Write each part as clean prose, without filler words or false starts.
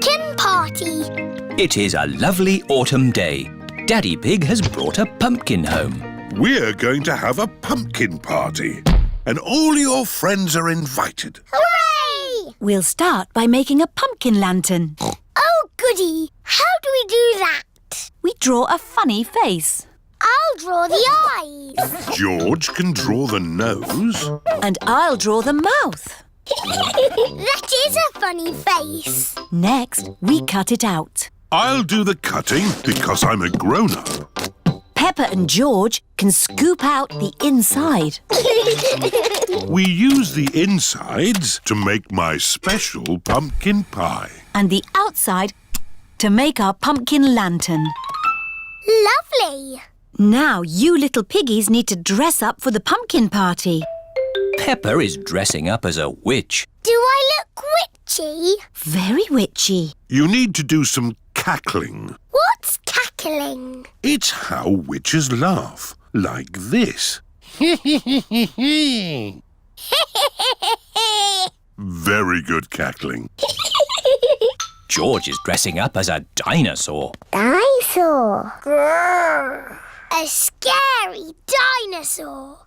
pumpkin party. It is a lovely autumn day. Daddy Pig has brought a pumpkin home. We're going to have a pumpkin party, and all your friends are invited. Hooray! We'll start by making a pumpkin lantern. Oh, goody. How do we do that? We draw a funny face. I'll draw the eyes. George can draw the nose. And I'll draw the mouth. That is a funny face. Next, we cut it out. I'll do the cutting because I'm a grown-up. Peppa and George can scoop out the inside. We use the insides to make my special pumpkin pie. And the outside to make our pumpkin lantern. Lovely. Now you little piggies need to dress up for the pumpkin party. Peppa is dressing up as a witch. Do I look witchy? Very witchy. You need to do some cackling. What's cackling? It's how witches laugh, like this. Very good cackling. George is dressing up as a dinosaur. Dinosaur. Grrr. A scary dinosaur.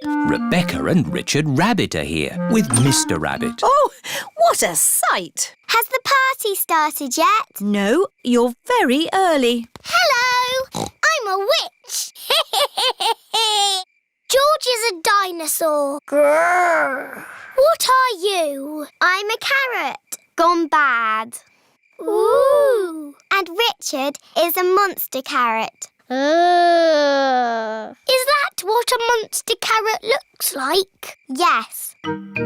Rebecca and Richard Rabbit are here with Mr. Rabbit. Oh, what a sight! Has the party started yet? No, you're very early. Hello. I'm a witch. George is a dinosaur. Grrr. What are you? I'm a carrot. Gone bad. Ooh. And Richard is a monster carrot. Is that what a monster carrot looks like? Yes.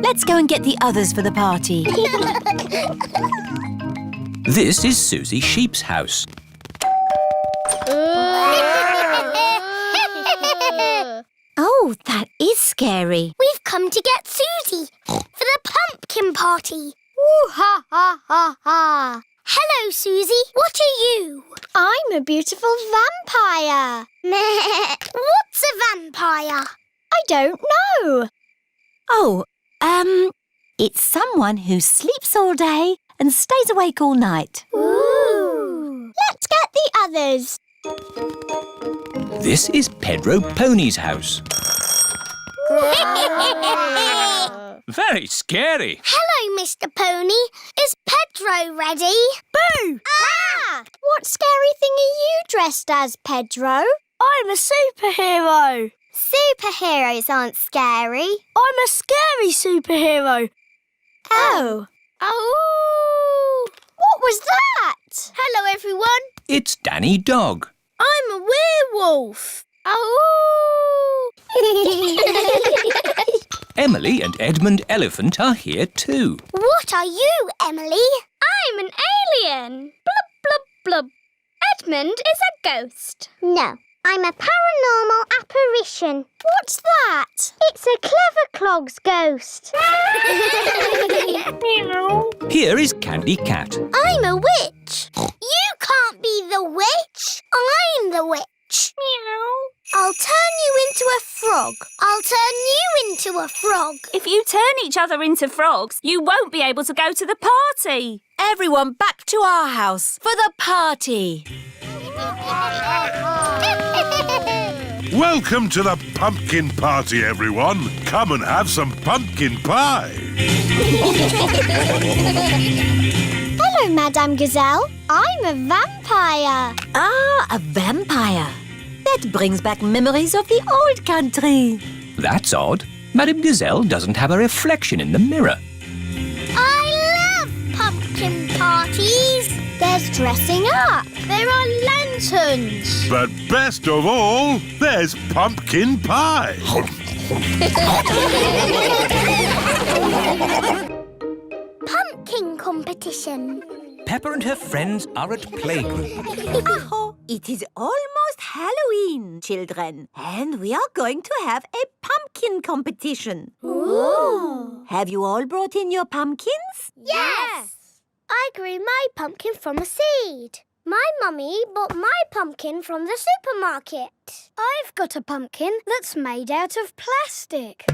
Let's go and get the others for the party. This is Susie Sheep's house. Oh, that is scary. We've come to get Susie for the pumpkin party. Ooh, ha, ha, ha, ha. Hello, Susie. What are you? I'm a beautiful vampire. What's a vampire? I don't know. Oh, it's someone who sleeps all day and stays awake all night. Ooh. Let's get the others. This is Pedro Pony's house. Very scary. Hello, Mr. Pony. Is Pedro ready? Boo! Ah! What scary thing are you dressed as, Pedro? I'm a superhero. Superheroes aren't scary. I'm a scary superhero. Oh. Oh! What was that? Hello, everyone. It's Danny Dog. I'm a werewolf. Oh! Emily and Edmund Elephant are here too. What are you, Emily? I'm an alien. Blub, blub, blub. Edmund is a ghost. No, I'm a paranormal apparition. What's that? It's a Clever Clogs ghost. Here is Candy Cat. I'm a witch. You can't be the witch. I'm the witch. Meow. I'll turn you into a frog. I'll turn you into a frog. If you turn each other into frogs, you won't be able to go to the party. Everyone back to our house for the party. Welcome to the pumpkin party, everyone. Come and have some pumpkin pie. Hello, Madame Gazelle. I'm a vampire. Ah, a vampire. That brings back memories of the old country. That's odd. Madame Gazelle doesn't have a reflection in the mirror. I love pumpkin parties. There's dressing up. There are lanterns. But best of all, there's pumpkin pie. Pumpkin competition. Peppa and her friends are at playgroup. Oh, it is almost Halloween, children. And we are going to have a pumpkin competition. Ooh. Have you all brought in your pumpkins? Yes. I grew my pumpkin from a seed. My mummy bought my pumpkin from the supermarket. I've got a pumpkin that's made out of plastic.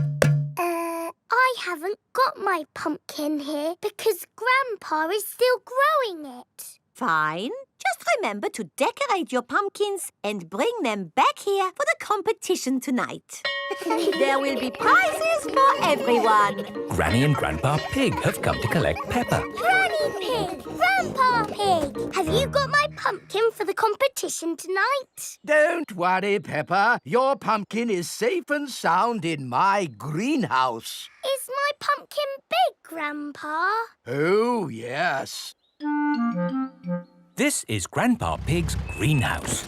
I haven't got my pumpkin here because Grandpa is still growing it. Fine. Just remember to decorate your pumpkins and bring them back here for the competition tonight. There will be prizes for everyone. Granny and Grandpa Pig have come to collect Peppa. Granny Pig! Grandpa Pig! Have you got my pumpkin for the competition tonight? Don't worry, Peppa. Your pumpkin is safe and sound in my greenhouse. Is my pumpkin big, Grandpa? Oh, yes. This is Grandpa Pig's greenhouse.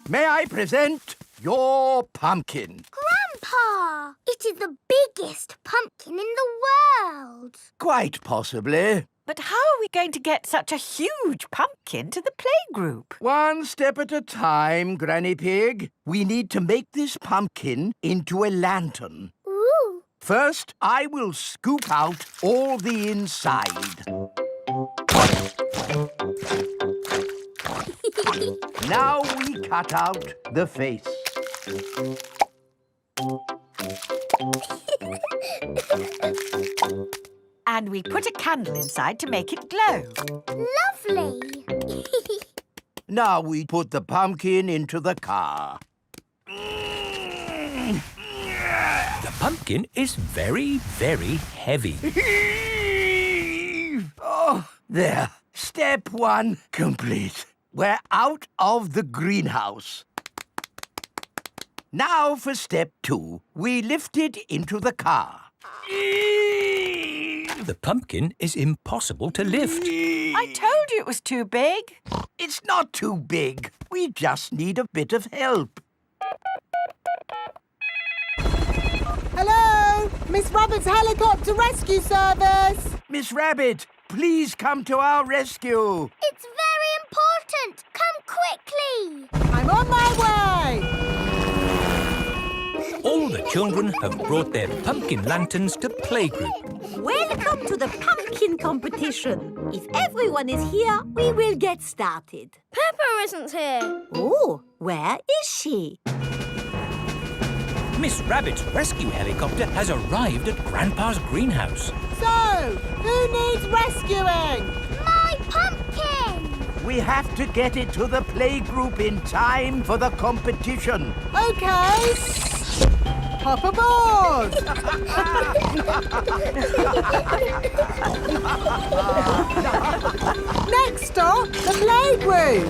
May I present your pumpkin? Grandpa! It is the biggest pumpkin in the world. Quite possibly. But how are we going to get such a huge pumpkin to the playgroup? One step at a time, Granny Pig. We need to make this pumpkin into a lantern. Ooh. First, I will scoop out all the inside. Now we cut out the face. And we put a candle inside to make it glow. Lovely. Now we put the pumpkin into the car. The pumpkin is very, very heavy. Oh, there. Step one complete. We're out of the greenhouse. Now for step two. We lift it into the car. The pumpkin is impossible to lift. I told you it was too big. It's not too big. We just need a bit of help. Hello? Miss Rabbit's helicopter rescue service. Miss Rabbit, please come to our rescue. It's very important. Come quickly. I'm on my way. All the children have brought their pumpkin lanterns to playgroup. Welcome to the pumpkin competition. If everyone is here, we will get started. Peppa isn't here. Oh, where is she? Miss Rabbit's rescue helicopter has arrived at Grandpa's greenhouse. So, who needs rescuing? My pumpkin. We have to get it to the playgroup in time for the competition. Okay. Hop aboard. Next stop, the playgroup.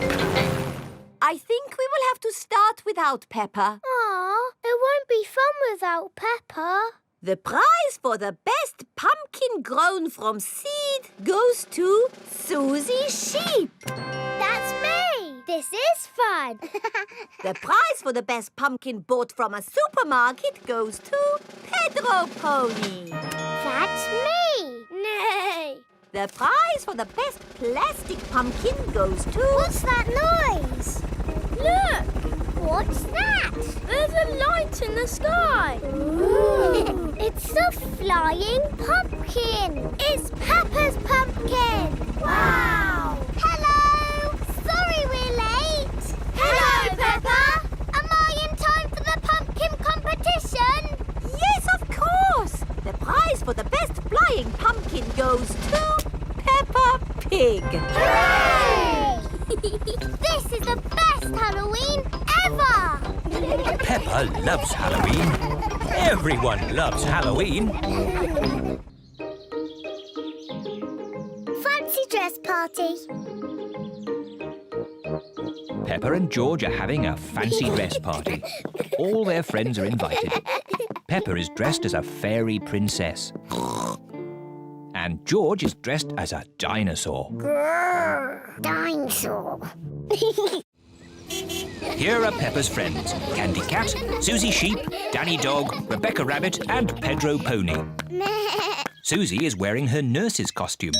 I think we will have to start without Peppa. Aw, it won't be fun without Peppa. The prize for the best pumpkin grown from seed goes to Susie Sheep. That's me. This is fun. The prize for the best pumpkin bought from a supermarket goes to Pedro Pony. That's me. Nay. The prize for the best plastic pumpkin goes to... What's that noise? Look! What's that? There's a light in the sky. Ooh. It's a flying pumpkin. It's Peppa's pumpkin. Wow! Hello! Sorry we're late. Hello, Peppa. Am I in time for the pumpkin competition? Yes, of course! The prize for the best flying pumpkin goes to Peppa Pig. Hooray! This is the best Halloween ever! Peppa loves Halloween. Everyone loves Halloween. Fancy dress party. Peppa and George are having a fancy dress party. All their friends are invited. Peppa is dressed as a fairy princess. And George is dressed as a dinosaur. Grrr, dinosaur. Here are Peppa's friends: Candy Cat, Susie Sheep, Danny Dog, Rebecca Rabbit and Pedro Pony. Susie is wearing her nurse's costume.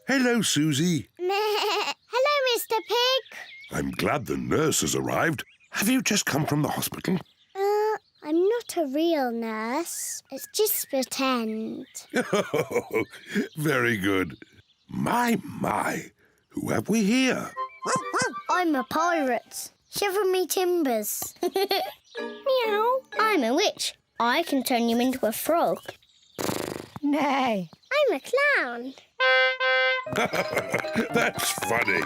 Hello, Susie. Hello, Mr. Pig. I'm glad the nurse has arrived. Have you just come from the hospital? I'm not a real nurse. It's just pretend. Very good. My. Who have we here? I'm a pirate. Shiver me timbers. Meow. I'm a witch. I can turn you into a frog. Nay. I'm a clown. That's funny.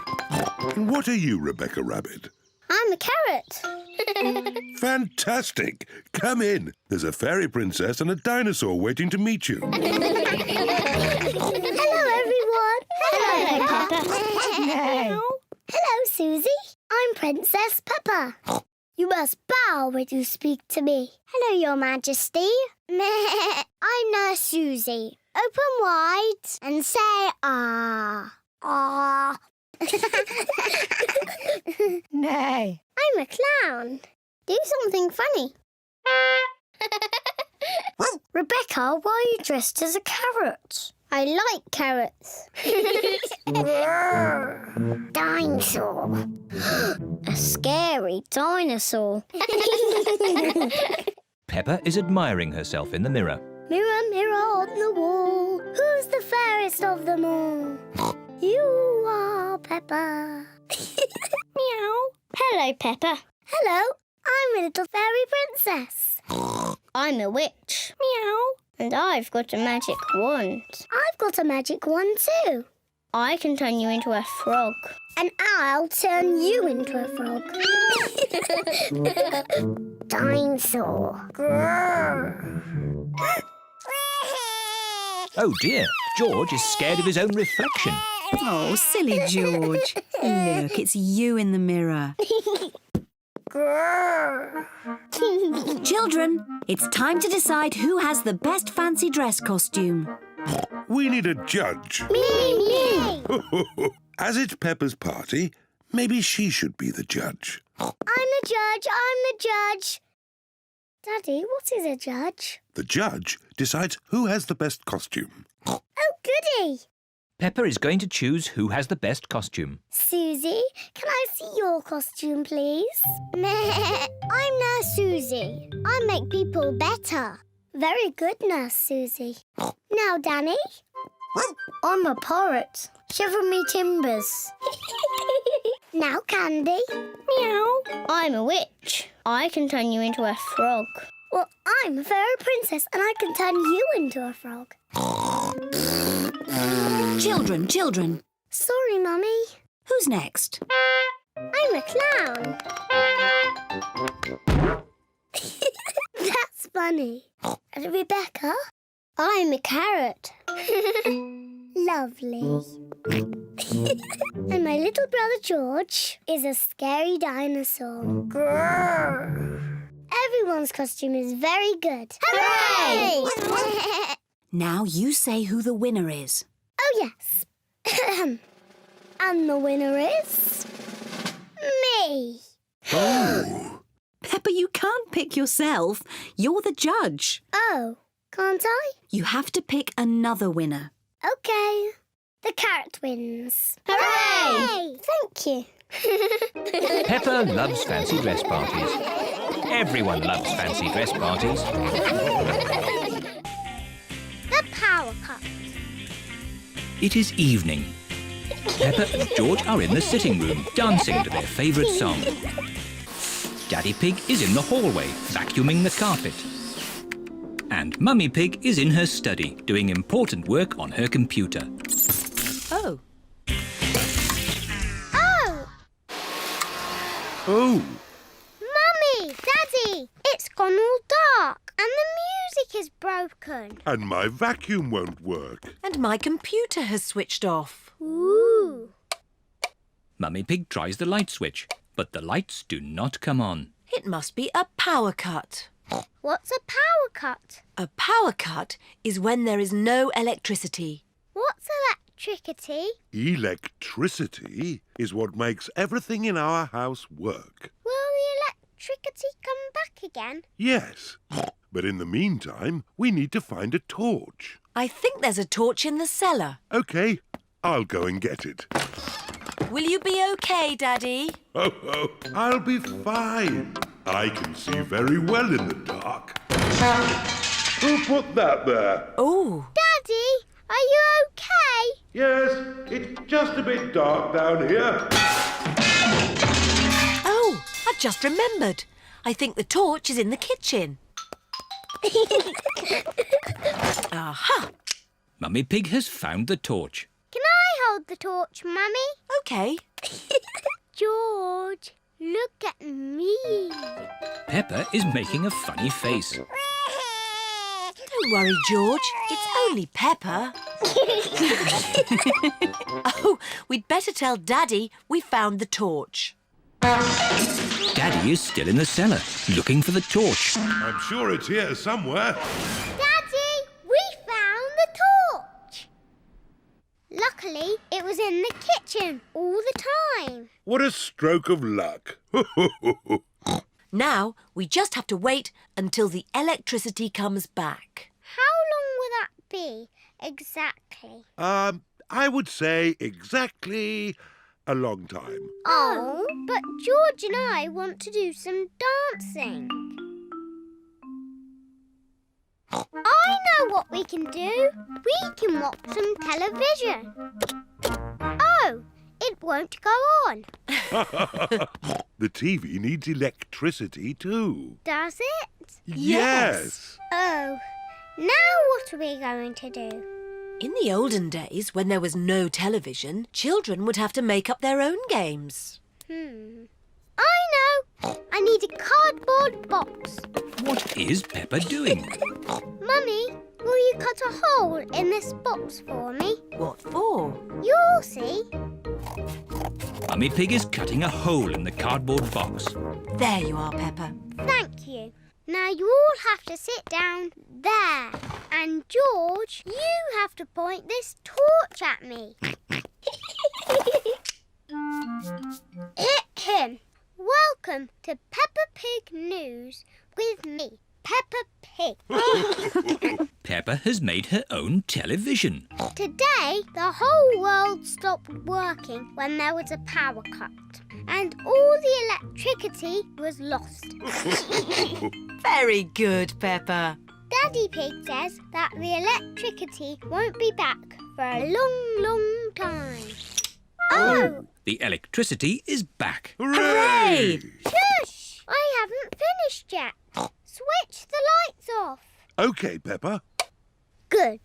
What are you, Rebecca Rabbit? I'm a carrot. Fantastic. Come in. There's a fairy princess and a dinosaur waiting to meet you. Hello, everyone. Hello, Peppa. Nay. Hello, Susie. I'm Princess Peppa. You must bow when you speak to me. Hello, Your Majesty. I'm Nurse Susie. Open wide and say ah. Ah. Nay. I'm a clown. Do something funny. Rebecca, why are you dressed as a carrot? I like carrots. Dinosaur. A scary dinosaur. Peppa is admiring herself in the mirror. Mirror, mirror on the wall, who's the fairest of them all? You are Peppa. Meow. Hello, Peppa. Hello, I'm a little fairy princess. I'm a witch. Meow. And I've got a magic wand. I've got a magic wand too. I can turn you into a frog. And I'll turn you into a frog. Dinosaur. Oh dear, George is scared of his own reflection. Oh, silly George. Look, it's you in the mirror. Children, it's time to decide who has the best fancy dress costume. We need a judge. Me. As it's Peppa's party, maybe she should be the judge. I'm the judge. Daddy, what is a judge? The judge decides who has the best costume. Oh, goody. Peppa is going to choose who has the best costume. Susie, can I see your costume, please? I'm Nurse Susie. I make people better. Very good, Nurse Susie. Now, Danny. I'm a pirate. Shiver me timbers. Now, Candy. Meow. I'm a witch. I can turn you into a frog. Well, I'm a fairy princess and I can turn you into a frog. Children. Sorry, Mummy. Who's next? I'm a clown. That's funny. And Rebecca? I'm a carrot. Lovely. And my little brother George is a scary dinosaur. Everyone's costume is very good. Hooray! Now you say who the winner is. Oh, yes. And the winner is... me. Oh! Peppa, you can't pick yourself. You're the judge. Oh, can't I? You have to pick another winner. OK. The carrot wins. Hooray! Thank you. Peppa loves fancy dress parties. Everyone loves fancy dress parties. The power cup. It is evening. Peppa and George are in the sitting room, dancing to their favourite song. Daddy Pig is in the hallway, vacuuming the carpet. And Mummy Pig is in her study, doing important work on her computer. Oh. Oh! Oh! Mummy! Daddy! It's gone all dark and the music is broken. And my vacuum won't work. And my computer has switched off. Ooh! Mummy Pig tries the light switch, but the lights do not come on. It must be a power cut. What's a power cut? A power cut is when there is no electricity. What's electricity? Electricity is what makes everything in our house work. Will the electricity come back again? Yes. But in the meantime, we need to find a torch. I think there's a torch in the cellar. OK, I'll go and get it. Will you be okay, Daddy? Oh, I'll be fine. I can see very well in the dark. Who put that there? Oh. Daddy, are you okay? Yes, it's just a bit dark down here. Oh, just remembered. I think the torch is in the kitchen. Aha! Mummy Pig has found the torch. Can I hold the torch, Mummy? OK. George, look at me. Peppa is making a funny face. Don't worry, George. It's only Peppa. Oh, we'd better tell Daddy we found the torch. Daddy is still in the cellar, looking for the torch. I'm sure it's here somewhere. Daddy, we found the torch. Luckily, it was in the kitchen all the time. What a stroke of luck. Now, we just have to wait until the electricity comes back. How long will that be, exactly? I would say exactly a long time. Oh, but George and I want to do some dancing. I know what we can do. We can watch some television. Oh, it won't go on. The TV needs electricity too. Does it? Yes. Oh, now what are we going to do? In the olden days, when there was no television, children would have to make up their own games. I know. I need a cardboard box. What is Peppa doing? Mummy, will you cut a hole in this box for me? What for? You'll see. Mummy Pig is cutting a hole in the cardboard box. There you are, Peppa. Thank you. Now you all have to sit down there. And George, you have to point this torch at me. Welcome to Peppa Pig News with me, Peppa Pig. Peppa has made her own television. Today, the whole world stopped working when there was a power cut. And all the electricity was lost. Very good, Peppa. Daddy Pig says that the electricity won't be back for a long, long time. Oh! The electricity is back. Hooray! Shush! I haven't finished yet. Switch the lights off. OK, Peppa. Good.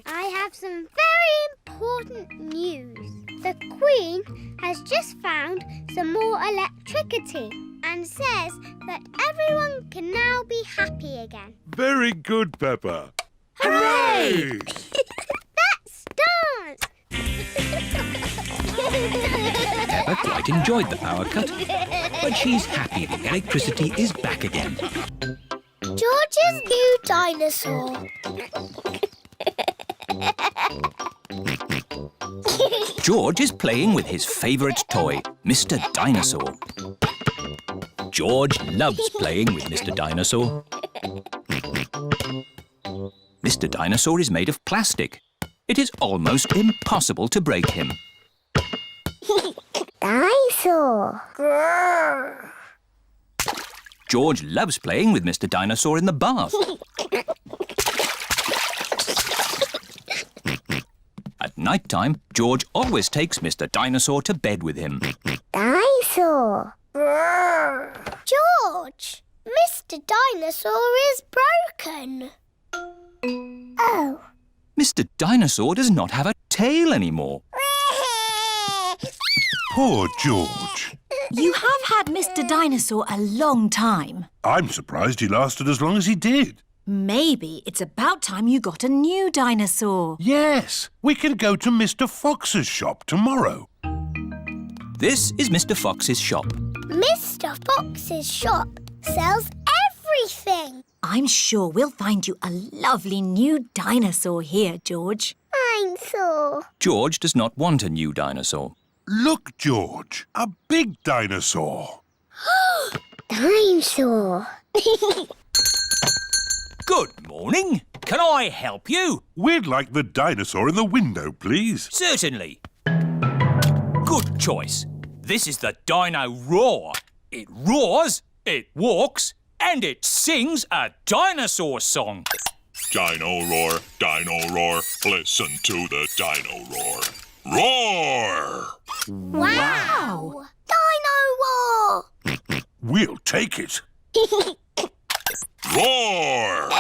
I have some very important news. The Queen has just found some more electricity and says that everyone can now be happy again. Very good, Peppa. Hooray! Let's dance! Peppa quite enjoyed the power cut, but she's happy the electricity is back again. George's new dinosaur. George is playing with his favourite toy, Mr. Dinosaur. George loves playing with Mr. Dinosaur. Mr. Dinosaur is made of plastic. It is almost impossible to break him. Dinosaur. Grrr. George loves playing with Mr. Dinosaur in the bath. At night time, George always takes Mr. Dinosaur to bed with him. Dinosaur. Grrr. George, Mr. Dinosaur is broken. Oh. Mr. Dinosaur does not have a tail anymore. Poor George. You have had Mr. Dinosaur a long time. I'm surprised he lasted as long as he did. Maybe it's about time you got a new dinosaur. Yes, we can go to Mr. Fox's shop tomorrow. This is Mr. Fox's shop. Mr. Fox's shop sells everything. I'm sure we'll find you a lovely new dinosaur here, George. Dinosaur. George does not want a new dinosaur. Look, George, a big dinosaur. Dinosaur. Good morning. Can I help you? We'd like the dinosaur in the window, please. Certainly. Good choice. This is the Dino Roar. It roars, it walks, and it sings a dinosaur song. Dino roar, listen to the dino roar. Roar! Wow! Dino Roar! We'll take it. Roar!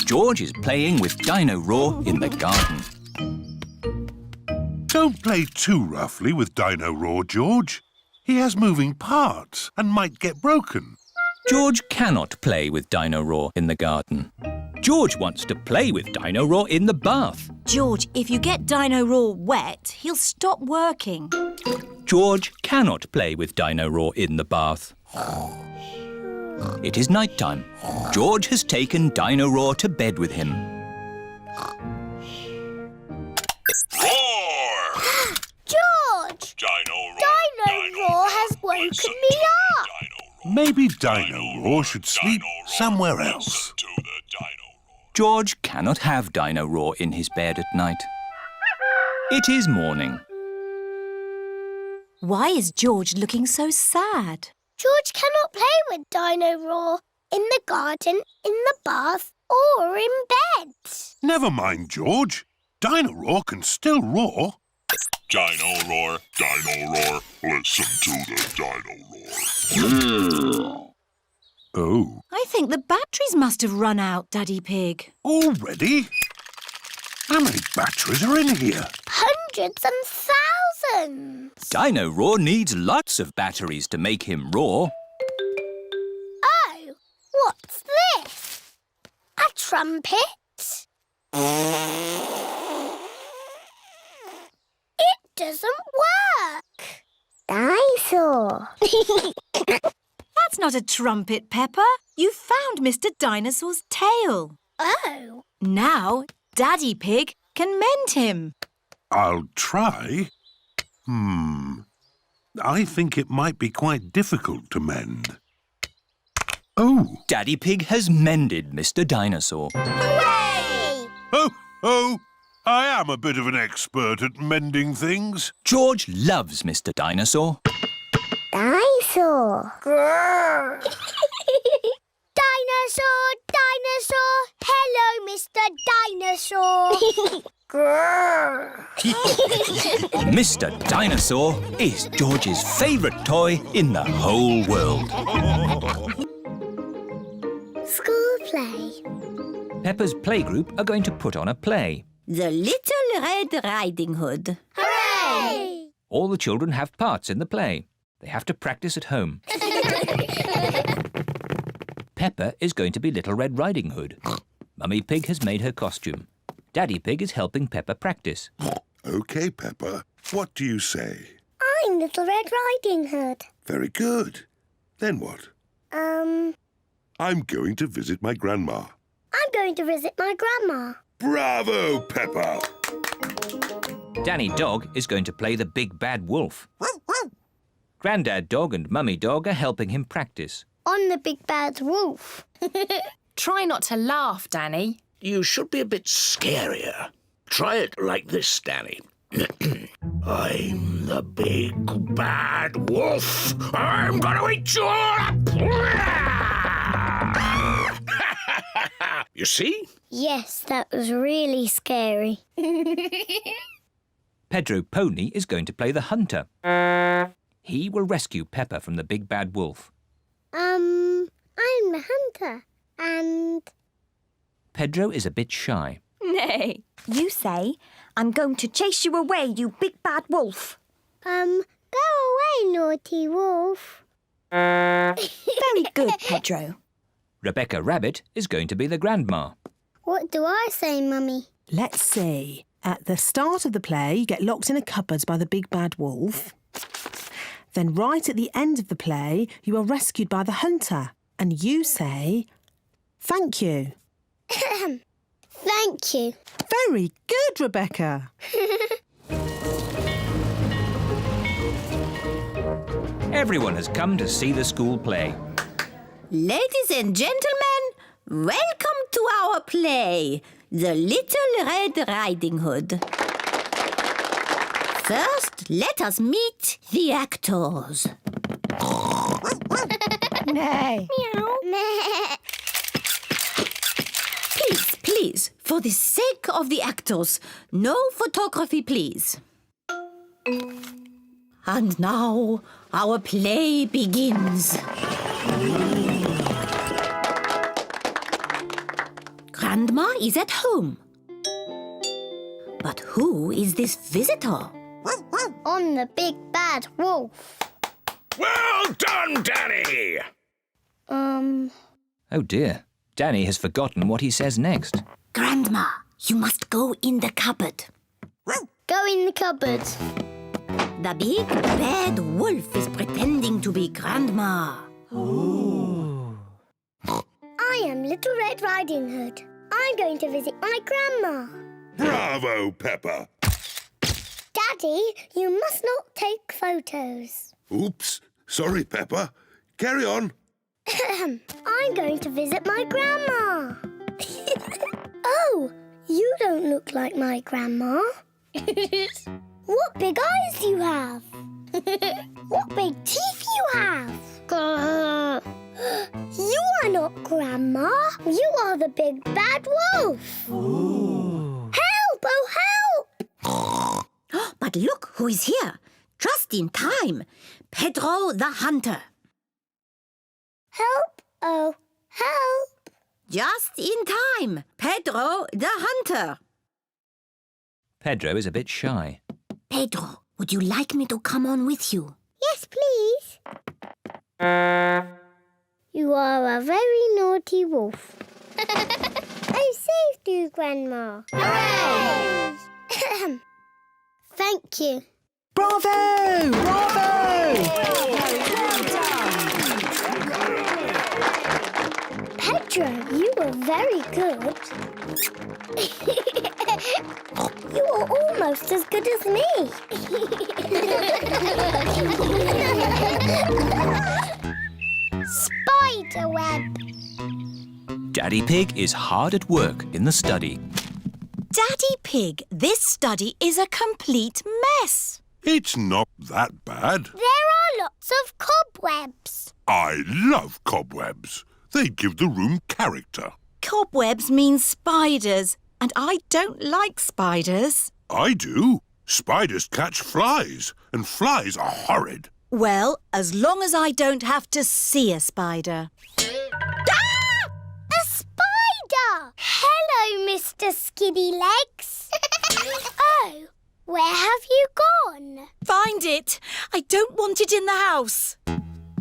George is playing with Dino Roar in the garden. Don't play too roughly with Dino Roar, George. He has moving parts and might get broken. George cannot play with Dino Roar in the garden. George wants to play with Dino Roar in the bath. George, if you get Dino Roar wet, he'll stop working. George cannot play with Dino Roar in the bath. It is night time. George has taken Dino Roar to bed with him. Roar! George! Dino Roar! Dino Roar has woken me up. Maybe Dino Roar should sleep somewhere else. To the Dino Roar. George cannot have Dino Roar in his bed at night. It is morning. Why is George looking so sad? George cannot play with Dino Roar in the garden, in the bath, or in bed. Never mind, George. Dino Roar can still roar. Dino Roar! Dino Roar! Listen to the Dino Roar. Oh, I think the batteries must have run out, Daddy Pig. already? How many batteries are in here? Hundreds and thousands. Dino Roar needs lots of batteries to make him roar. Oh, what's this? A trumpet? It doesn't work. Dinosaur. That's not a trumpet, Peppa. You found Mr. Dinosaur's tail. Oh. Now, Daddy Pig can mend him. I'll try. I think it might be quite difficult to mend. Oh! Daddy Pig has mended Mr. Dinosaur. Hooray! Ho, ho! I am a bit of an expert at mending things. George loves Mr. Dinosaur. Dinosaur. Grrr. Dinosaur, dinosaur. Hello, Mr. Dinosaur. Grrr. Mr. Dinosaur is George's favourite toy in the whole world. School play. Peppa's playgroup are going to put on a play. The Little Red Riding Hood. Hooray! All the children have parts in the play. They have to practice at home. Peppa is going to be Little Red Riding Hood. Mummy Pig has made her costume. Daddy Pig is helping Peppa practice. OK, Peppa. What do you say? I'm Little Red Riding Hood. Very good. Then what? I'm going to visit my grandma. I'm going to visit my grandma. Bravo, Peppa! Danny Dog is going to play the Big Bad Wolf. Grandad Dog and Mummy Dog are helping him practice. On the Big Bad Wolf. Try not to laugh, Danny. You should be a bit scarier. Try it like this, Danny. I'm the big bad wolf. I'm gonna eat you all up. You see? Yes, that was really scary. Pedro Pony is going to play the hunter. He will rescue Peppa from the Big Bad Wolf. I'm the hunter. And... Pedro is a bit shy. Nay. You say, I'm going to chase you away, you big bad wolf. Go away, naughty wolf. Very good, Pedro. Rebecca Rabbit is going to be the grandma. What do I say, Mummy? Let's see. At the start of the play, you get locked in a cupboard by the big bad wolf. Then right at the end of the play, you are rescued by the hunter. And you say, thank you. Thank you. Very good, Rebecca. Everyone has come to see the school play. Ladies and gentlemen, welcome to our play, The Little Red Riding Hood. First, let us meet the actors. Nay. Meow. Please, for the sake of the actors, no photography, please. And now our play begins. Grandma is at home. But who is this visitor? On the big bad wolf. Well done, Danny! Oh dear, Danny has forgotten what he says next. Grandma, you must go in the cupboard. Go in the cupboard. The big bad wolf is pretending to be Grandma. I am Little Red Riding Hood. I'm going to visit my grandma. Bravo, Peppa. Daddy, you must not take photos. Oops. Sorry, Peppa. Carry on. I'm going to visit my grandma. Oh, you don't look like my grandma. What big eyes you have. What big teeth you have. You are not Grandma. You are the big bad wolf. Ooh. Help! Oh, help! But look who is here. Just in time. Pedro the Hunter. Help! Oh, help! Just in time. Pedro the Hunter. Pedro is a bit shy. Pedro, would you like me to come on with you? Yes, please. You are a very naughty wolf. I saved you, Grandma. Hooray! Thank you. Bravo! Bravo! Pedro, you were very good. You are almost as good as me. Spiderweb. Daddy Pig is hard at work in the study. Daddy Pig, this study is a complete mess. It's not that bad. There are lots of cobwebs. I love cobwebs. They give the room character. Cobwebs mean spiders, and I don't like spiders. I do. Spiders catch flies, and flies are horrid. Well, as long as I don't have to see a spider. A spider! Hello, Mr. Skinny Legs. Oh, where have you gone? Find it! I don't want it in the house.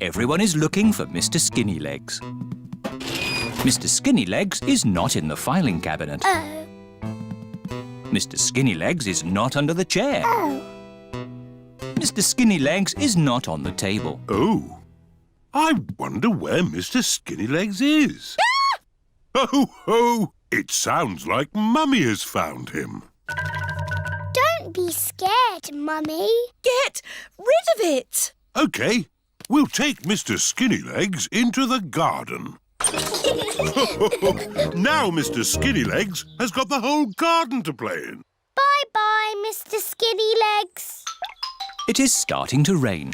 Everyone is looking for Mr. Skinny Legs. Mr. Skinny Legs is not in the filing cabinet. Oh. Mr. Skinny Legs is not under the chair. Oh. Mr. Skinny Legs is not on the table. Oh, I wonder where Mr. Skinny Legs is. Oh, ho! It sounds like Mummy has found him. Don't be scared, Mummy. Get rid of it! OK, we'll take Mr. Skinny Legs into the garden. Now Mr. Skinny Legs has got the whole garden to play in. Bye-bye, Mr. Skinny Legs. It is starting to rain.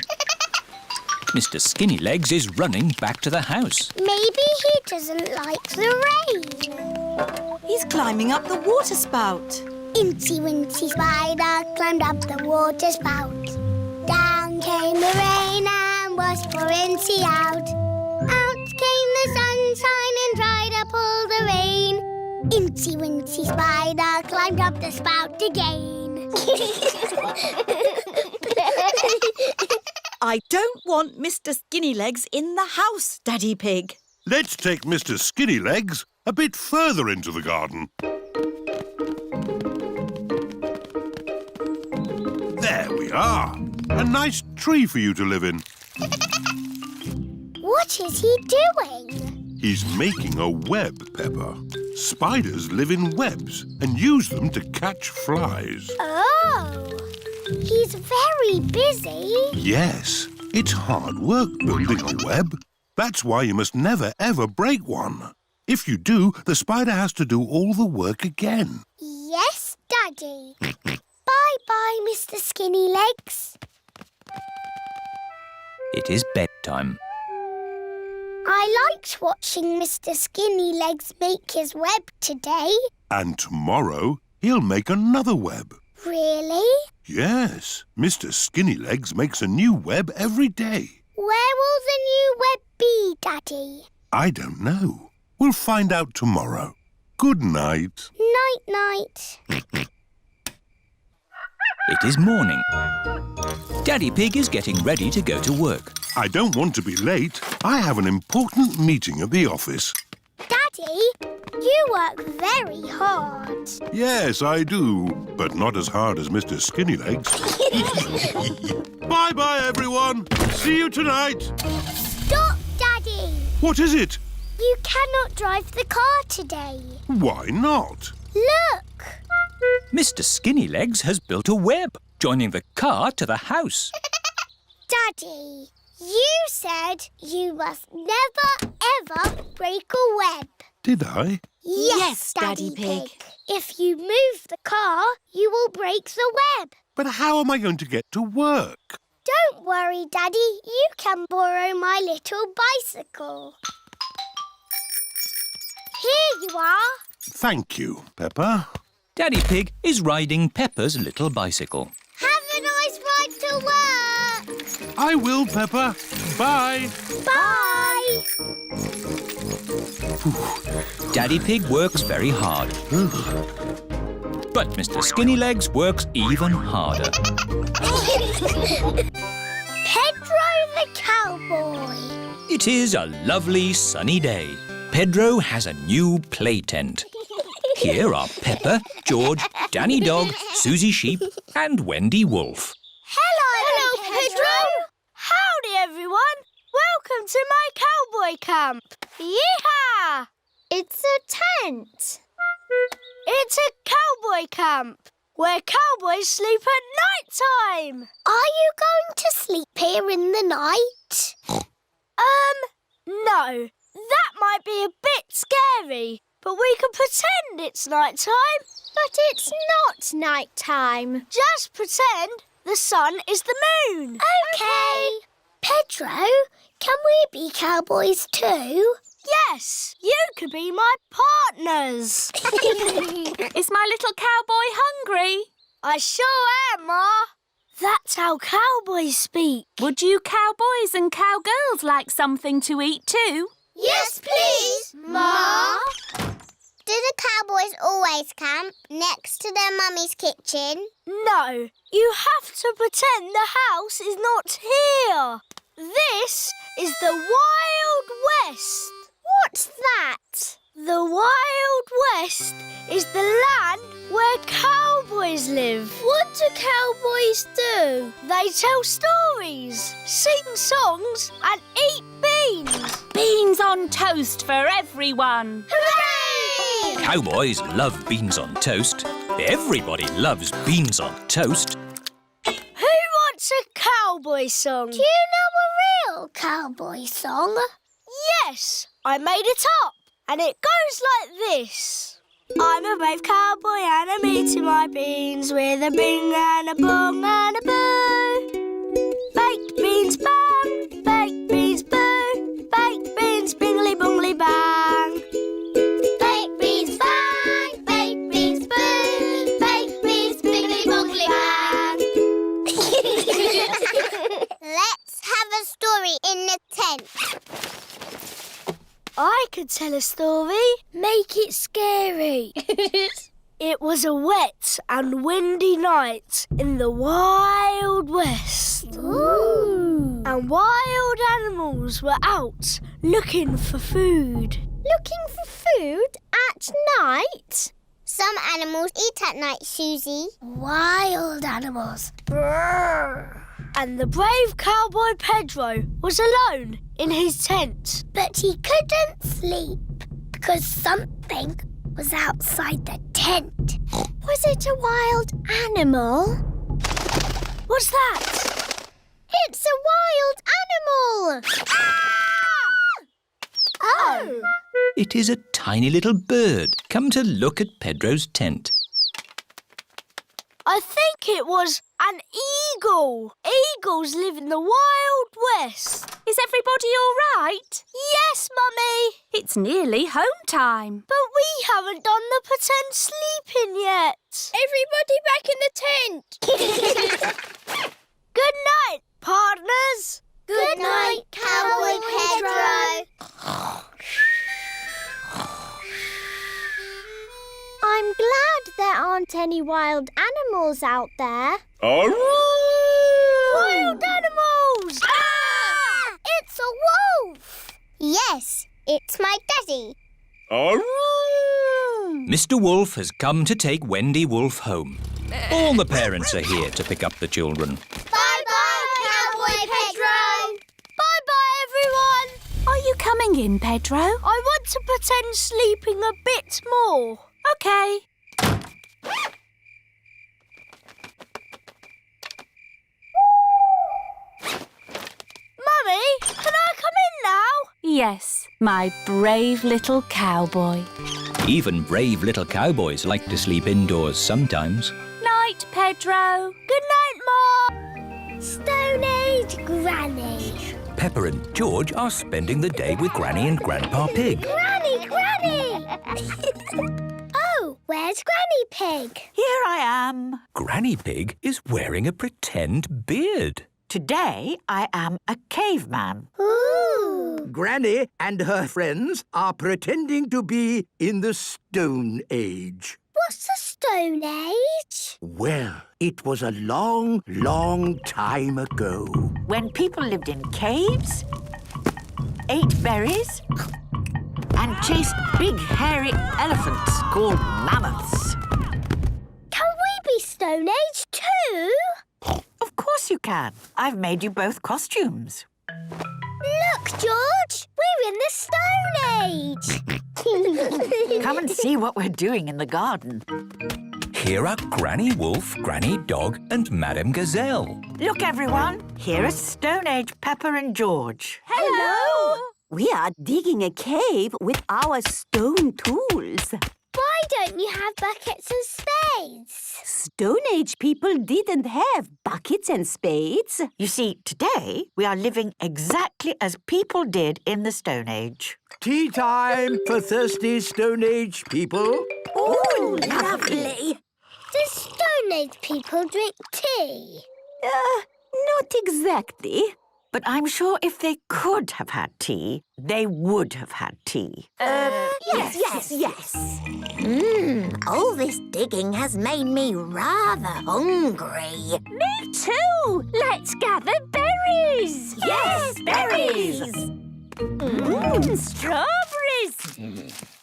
Mr. Skinny Legs is running back to the house. Maybe he doesn't like the rain. He's climbing up the water spout. Incy Wincy Spider climbed up the water spout. Down came the rain and washed poor Incy out. Out came the sunshine and dried up all the rain. Incy Wincy Spider climbed up the spout again. I don't want Mr. Skinny Legs in the house, Daddy Pig. Let's take Mr. Skinny Legs a bit further into the garden. There we are. A nice tree for you to live in. What is he doing? He's making a web, Peppa. Spiders live in webs and use them to catch flies. Oh, he's very busy. Yes, it's hard work building a web. That's why you must never, ever break one. If you do, the spider has to do all the work again. Yes, Daddy. Bye-bye, Mr. Skinny Legs. It is bedtime. I liked watching Mr. Skinny Legs make his web today. And tomorrow, he'll make another web. Really? Yes, Mr. Skinnylegs makes a new web every day. Where will the new web be, Daddy? I don't know. We'll find out tomorrow. Good night. Night-night. It is morning. Daddy Pig is getting ready to go to work. I don't want to be late. I have an important meeting at the office. Daddy, you work very hard. Yes, I do, but not as hard as Mr. Skinnylegs. Bye-bye, everyone. See you tonight. Stop, Daddy. What is it? You cannot drive the car today. Why not? Look. Mr. Skinnylegs has built a web, joining the car to the house. Daddy, you said you must never, ever break a web. Did I? Yes, Daddy Pig. If you move the car, you will break the web. But how am I going to get to work? Don't worry, Daddy. You can borrow my little bicycle. Here you are. Thank you, Peppa. Daddy Pig is riding Peppa's little bicycle. Have a nice ride to work. I will, Peppa. Bye. Bye. Daddy Pig works very hard. But Mr. Skinnylegs works even harder. Pedro the Cowboy. It is a lovely sunny day. Pedro has a new play tent. Here are Peppa, George, Danny Dog, Susie Sheep and Wendy Wolf. Hello, Pedro. Howdy, everyone. Welcome to my cowboy camp. Yeehaw! It's a tent. It's a cowboy camp where cowboys sleep at night time. Are you going to sleep here in the night? No. That might be a bit scary, but we can pretend it's night time. But it's not night time. Just pretend the sun is the moon. Okay. Pedro, can we be cowboys too? Yes, you could be my partners. Is my little cowboy hungry? I sure am, Ma. That's how cowboys speak. Would you cowboys and cowgirls like something to eat too? Yes, please, Ma. Do the cowboys always camp next to their mummy's kitchen? No, you have to pretend the house is not here. This is the Wild West. What's that? The Wild West is the land where cowboys live. What do cowboys do? They tell stories, sing songs and eat beans. Beans on toast for everyone. Hooray! Cowboys love beans on toast. Everybody loves beans on toast. Who wants a cowboy song? Do you know a real cowboy song? Yes, I made it up. And it goes like this. I'm a brave cowboy and I'm eating my beans with a bing and a bong and a boo. Baked beans bang, baked beans boo, baked beans bingly bongly bang. Baked beans bang, baked beans boo, baked beans bingly bongly bang. Let's have a story in the tent. I could tell a story. Make it scary. It was a wet and windy night in the Wild West. Ooh. And wild animals were out looking for food. Looking for food at night? Some animals eat at night, Susie. Wild animals. Brrr. And the brave cowboy Pedro was alone in his tent. But he couldn't sleep because something was outside the tent. Was it a wild animal? What's that? It's a wild animal! Ah! Oh! It is a tiny little bird come to look at Pedro's tent. I think it was an eagle. Eagles live in the Wild West. Is everybody all right? Yes, Mummy. It's nearly home time. But we haven't done the pretend sleeping yet. Everybody back in the tent. Good night, partners. Good night, Cowboy Pedro. I'm glad there aren't any wild animals out there. Wild animals! Ah! It's a wolf! Yes, it's my daddy. Mr. Wolf has come to take Wendy Wolf home. All the parents are here to pick up the children. Bye-bye, Cowboy Pedro. Bye-bye, everyone. Are you coming in, Pedro? I want to pretend sleeping a bit more. OK. Mummy, can I come in now? Yes, my brave little cowboy. Even brave little cowboys like to sleep indoors sometimes. Night, Pedro. Good night, Mom. Stone Age Granny. Peppa and George are spending the day with Granny and Grandpa Pig. Granny! Oh, where's Granny Pig? Here I am. Granny Pig is wearing a pretend beard. Today I am a caveman. Ooh. Granny and her friends are pretending to be in the Stone Age. What's the Stone Age? Well, it was a long, long time ago. When people lived in caves, ate berries, and chased big hairy elephants called mammoths. Can we be Stone Age too? Of course you can. I've made you both costumes. Look, George, we're in the Stone Age. Come and see what we're doing in the garden. Here are Granny Wolf, Granny Dog and Madame Gazelle. Look, everyone. Here are Stone Age Peppa and George. Hello! We are digging a cave with our stone tools. Why don't you have buckets and spades? Stone Age people didn't have buckets and spades. You see, today we are living exactly as people did in the Stone Age. Tea time for thirsty Stone Age people. Oh, lovely. Do Stone Age people drink tea? Not exactly. But I'm sure if they could have had tea, they would have had tea. Yes. All this digging has made me rather hungry. Me too. Let's gather berries. Yes, berries. Strawberries.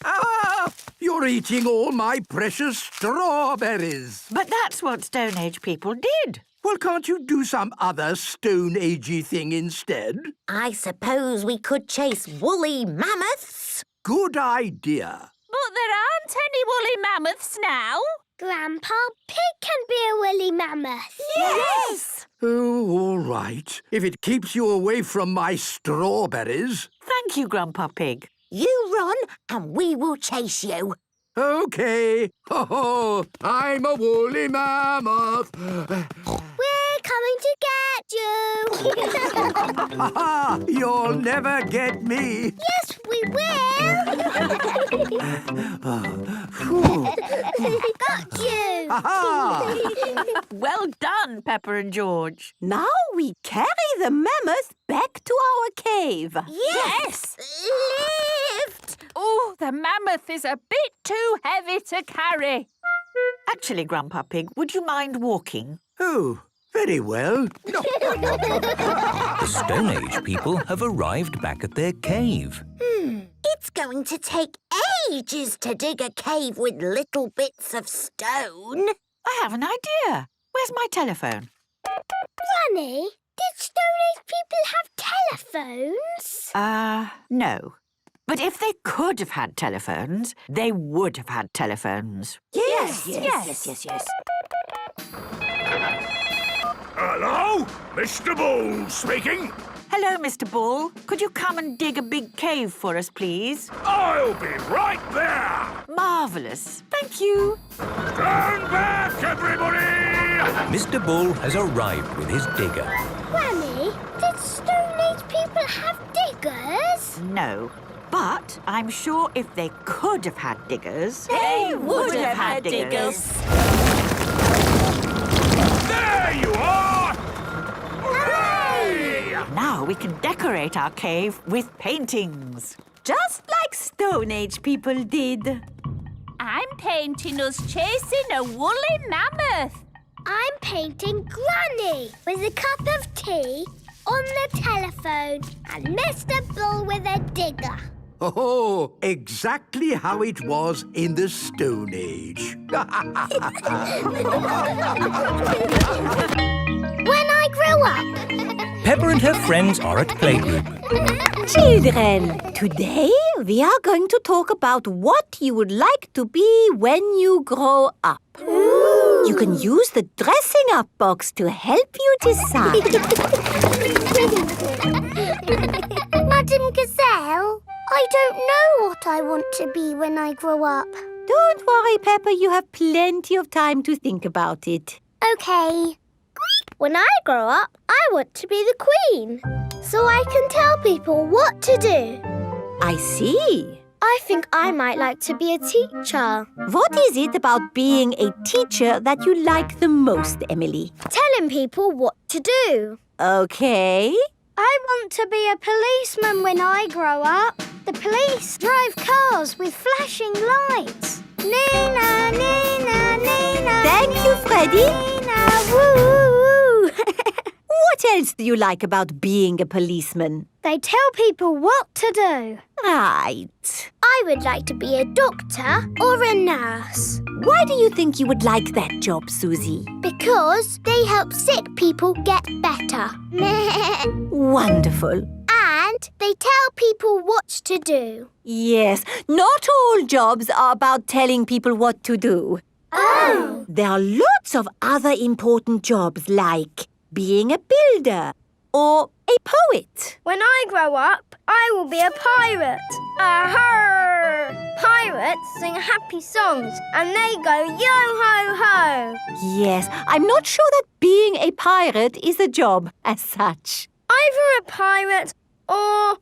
Ah! You're eating all my precious strawberries. But that's what Stone Age people did. Well, can't you do some other Stone Agey thing instead? I suppose we could chase woolly mammoths. Good idea. But there aren't any woolly mammoths now. Grandpa Pig can be a woolly mammoth. Yes! Oh, all right. If it keeps you away from my strawberries. Thank you, Grandpa Pig. You run and we will chase you. OK. Ho-ho! I'm a woolly mammoth. We're coming to get you. Ha-ha! You'll never get me. Yes, we will. Got you. Ha-ha! Well done, Peppa and George. Now we carry the mammoth back to our cave. Yes. Lift. Oh, the mammoth is a bit too heavy to carry. Actually, Grandpa Pig, would you mind walking? Oh, very well. The Stone Age people have arrived back at their cave. It's going to take ages to dig a cave with little bits of stone. I have an idea. Where's my telephone? Granny, did Stone Age people have telephones? No. But if they could have had telephones, they would have had telephones. Yes. Hello? Mr. Bull speaking. Hello, Mr. Bull. Could you come and dig a big cave for us, please? I'll be right there! Marvellous. Thank you. Stand back, everybody! Mr. Bull has arrived with his digger. Granny, did Stone Age people have diggers? No. But I'm sure if they could have had diggers... They would have had diggers. There you are! Hooray! Now we can decorate our cave with paintings. Just like Stone Age people did. I'm painting us chasing a woolly mammoth. I'm painting Granny with a cup of tea on the telephone and Mr. Bull with a digger. Oh, exactly how it was in the Stone Age. When I grow up. Peppa and her friends are at playgroup. Children, today we are going to talk about what you would like to be when you grow up. Ooh. You can use the dressing up box to help you decide. Madam Gazelle, I don't know what I want to be when I grow up. Don't worry, Peppa, you have plenty of time to think about it. OK. When I grow up, I want to be the Queen, so I can tell people what to do. I see. I think I might like to be a teacher. What is it about being a teacher that you like the most, Emily? Telling people what to do. OK. I want to be a policeman when I grow up. The police drive cars with flashing lights. Nina, Nina, Nina. Thank you, Freddie. Nina, woo. What else do you like about being a policeman? They tell people what to do. Right. I would like to be a doctor or a nurse. Why do you think you would like that job, Susie? Because they help sick people get better. Wonderful. And they tell people what to do. Yes, not all jobs are about telling people what to do. Oh! There are lots of other important jobs like being a builder or a poet. When I grow up, I will be a pirate. Arr! Pirates sing happy songs and they go yo-ho-ho. Yes, I'm not sure that being a pirate is a job as such. Either a pirate or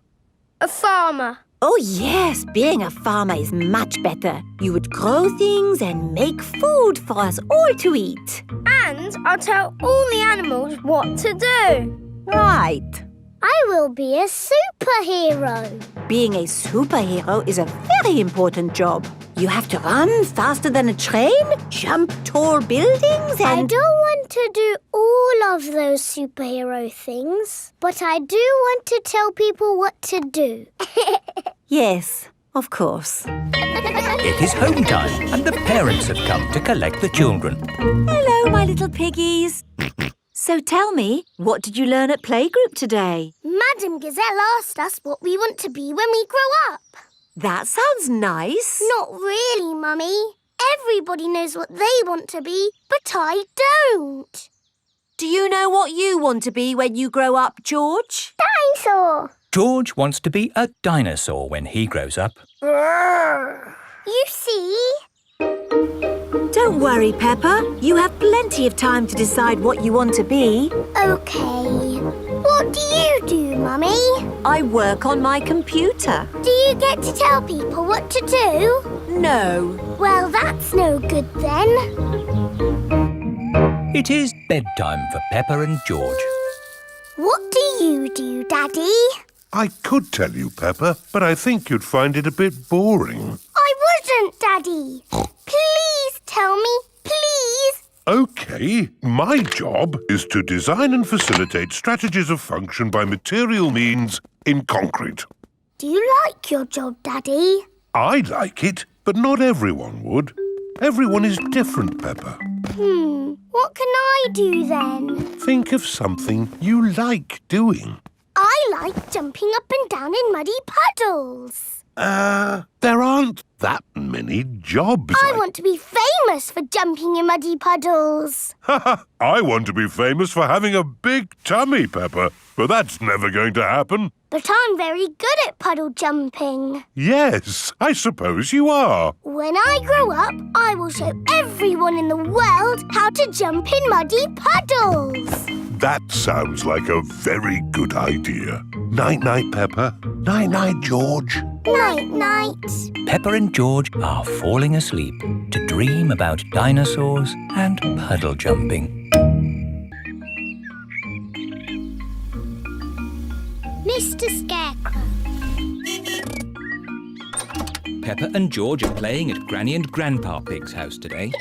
a farmer. Oh yes, being a farmer is much better. You would grow things and make food for us all to eat. And I'll tell all the animals what to do. Right. I will be a superhero. Being a superhero is a very important job. You have to run faster than a train, jump tall buildings and... I don't want to do all of those superhero things, but I do want to tell people what to do. Yes, of course. It is home time and the parents have come to collect the children. Hello, my little piggies. So tell me, what did you learn at playgroup today? Madam Gazelle asked us what we want to be when we grow up. That sounds nice. Not really, Mummy. Everybody knows what they want to be, but I don't. Do you know what you want to be when you grow up, George? Dinosaur. George wants to be a dinosaur when he grows up. You see? Don't worry, Peppa. You have plenty of time to decide what you want to be. OK. What do you do, Mummy? I work on my computer. Do you get to tell people what to do? No. Well, that's no good then. It is bedtime for Peppa and George. What do you do, Daddy? I could tell you, Peppa, but I think you'd find it a bit boring. I wouldn't, Daddy. Please tell me, please. OK, my job is to design and facilitate strategies of function by material means in concrete. Do you like your job, Daddy? I like it, but not everyone would. Everyone is different, Peppa. What can I do then? Think of something you like doing. I like jumping up and down in muddy puddles. There aren't that many jobs. I want to be famous for jumping in muddy puddles. I want to be famous for having a big tummy, Peppa. but that's never going to happen. But I'm very good at puddle jumping. Yes, I suppose you are. When I grow up, I will show everyone in the world how to jump in muddy puddles. That sounds like a very good idea. Night-night, Peppa. Night-night, George. Night-night. Peppa and George are falling asleep to dream about dinosaurs and puddle jumping. Mr. Scarecrow. Peppa and George are playing at Granny and Grandpa Pig's house today.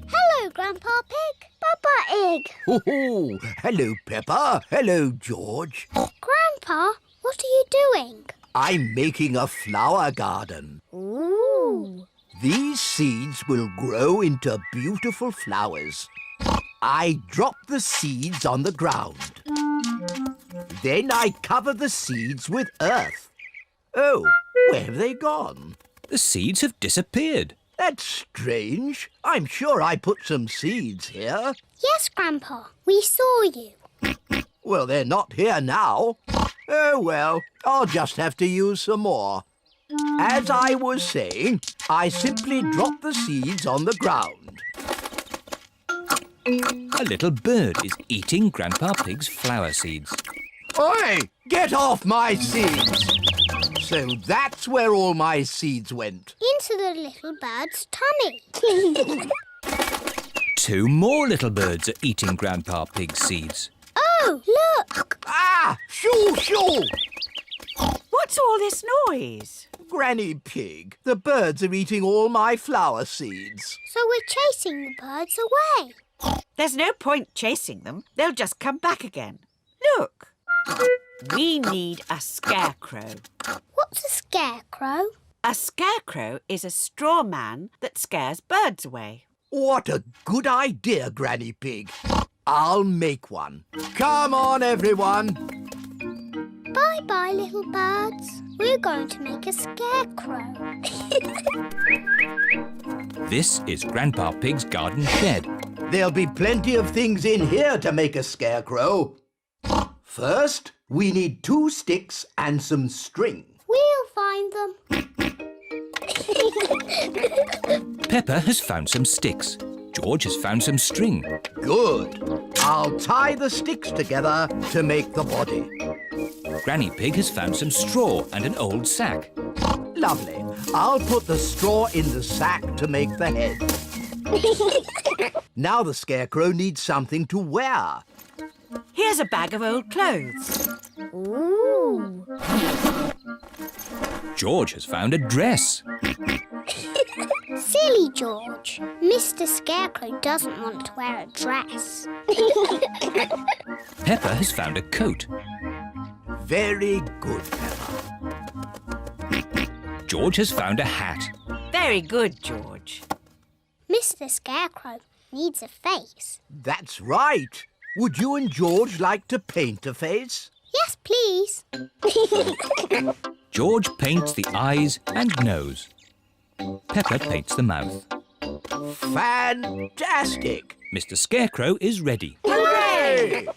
Hello, Grandpa Pig. Peppa Egg. Oh, hello, Peppa. Hello, George. Grandpa, what are you doing? I'm making a flower garden. Ooh. These seeds will grow into beautiful flowers. I drop the seeds on the ground. Then I cover the seeds with earth. Oh, where have they gone? The seeds have disappeared. That's strange. I'm sure I put some seeds here. Yes, Grandpa. We saw you. Well, they're not here now. Oh, well, I'll just have to use some more. As I was saying, I simply drop the seeds on the ground. A little bird is eating Grandpa Pig's flower seeds. Oi! Get off my seeds! So that's where all my seeds went. Into the little bird's tummy. 2 more little birds are eating Grandpa Pig's seeds. Oh, look! Ah! Shoo, shoo! What's all this noise? Granny Pig, the birds are eating all my flower seeds. So we're chasing the birds away. There's no point chasing them. They'll just come back again. Look. We need a scarecrow. What's a scarecrow? A scarecrow is a straw man that scares birds away. What a good idea, Granny Pig. I'll make one. Come on, everyone. Bye-bye, little birds. We're going to make a scarecrow. This is Grandpa Pig's garden shed. There'll be plenty of things in here to make a scarecrow. First, we need 2 sticks and some string. We'll find them. Peppa has found some sticks. George has found some string. Good. I'll tie the sticks together to make the body. Granny Pig has found some straw and an old sack. Lovely. I'll put the straw in the sack to make the head. Now the scarecrow needs something to wear. Here's a bag of old clothes. Ooh. George has found a dress. Silly George. Mr. Scarecrow doesn't want to wear a dress. Peppa has found a coat. Very good, Peppa. George has found a hat. Very good, George. Mr. Scarecrow needs a face. That's right. Would you and George like to paint a face? Yes, please. George paints the eyes and nose. Peppa paints the mouth. Fantastic! Mr. Scarecrow is ready. Hooray!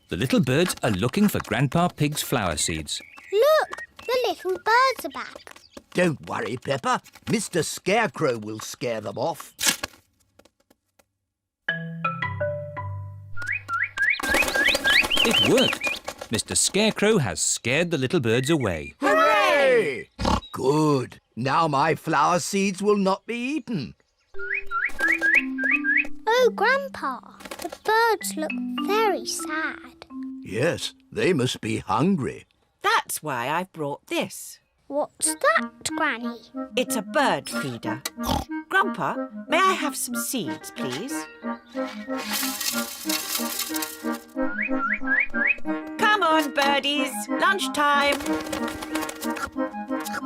The little birds are looking for Grandpa Pig's flower seeds. Look, the little birds are back. Don't worry, Peppa. Mr. Scarecrow will scare them off. It worked. Mr. Scarecrow has scared the little birds away. Hooray! Good. Now my flower seeds will not be eaten. Oh, Grandpa, the birds look very sad. Yes, they must be hungry. That's why I've brought this. What's that, Granny? It's a bird feeder. Grandpa, may I have some seeds, please? Come on, birdies. Lunchtime.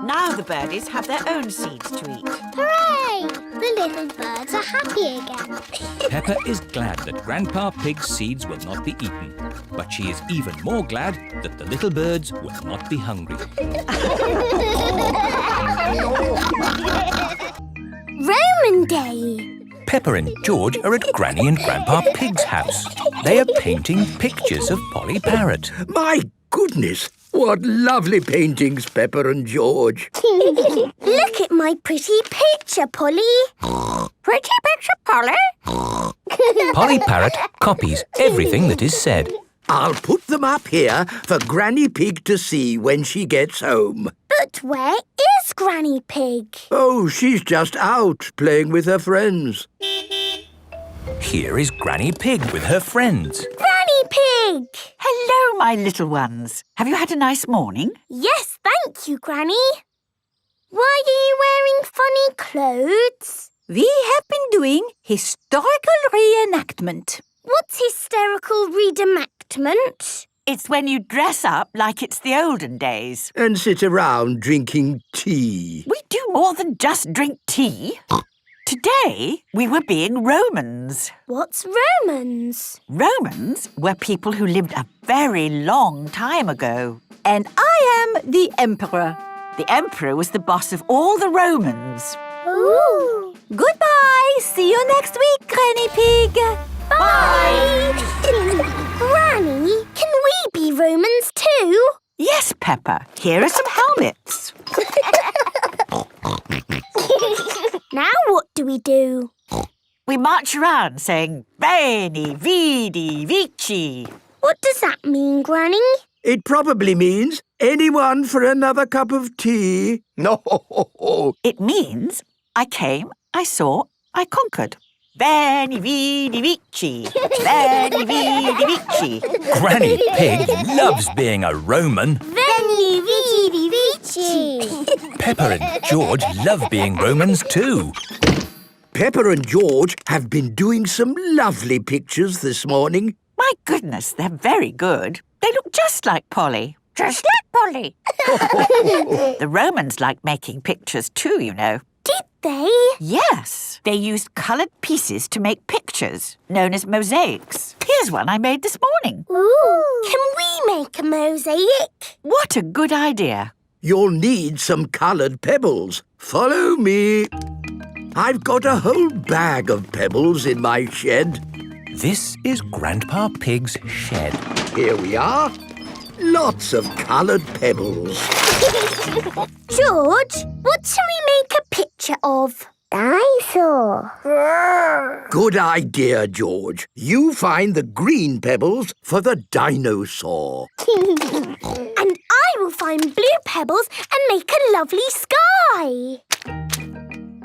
Now the birdies have their own seeds to eat. Hooray! The little birds are happy again. Peppa is glad that Grandpa Pig's seeds will not be eaten. But she is even more glad that the little birds will not be hungry. Roman Day. Peppa and George are at Granny and Grandpa Pig's house. They are painting pictures of Polly Parrot. My goodness, what lovely paintings, Peppa and George. Look at my pretty picture, Polly. Pretty picture, Polly. Polly Parrot copies everything that is said. I'll put them up here for Granny Pig to see when she gets home. But where is Granny Pig? Oh, she's just out playing with her friends. Here is Granny Pig with her friends. Granny Pig! Hello, my little ones. Have you had a nice morning? Yes, thank you, Granny. Why are you wearing funny clothes? We have been doing historical reenactment. What's hysterical reenactment? It's when you dress up like it's the olden days. And sit around drinking tea. We do more than just drink tea. Today, we were being Romans. What's Romans? Romans were people who lived a very long time ago. And I am the Emperor. The emperor was the boss of all the Romans. Ooh! Goodbye! See you next week, Granny Pig! Bye! Granny, can we be Romans too? Yes, Peppa. Here are some helmets. Now what do we do? We march around saying, Veni, Vidi, Vici. What does that mean, Granny? It probably means anyone for another cup of tea. No. It means I came, I saw, I conquered. Veni, Vidi, Vici. Veni, Vidi, Vici. Granny Pig loves being a Roman. Veni, vidi, vici. Peppa and George love being Romans too. Peppa and George have been doing some lovely pictures this morning. My goodness, they're very good. They look just like Polly. Just like Polly. The Romans liked making pictures too, you know. Did they? Yes. They used coloured pieces to make pictures, known as mosaics. Here's one I made this morning. Ooh! Can we make a mosaic? What a good idea. You'll need some coloured pebbles. Follow me. I've got a whole bag of pebbles in my shed. This is Grandpa Pig's shed. Here we are. Lots of coloured pebbles. George, what shall we make a picture of? Dinosaur. Good idea, George. You find the green pebbles for the dinosaur. And I will find blue pebbles and make a lovely sky.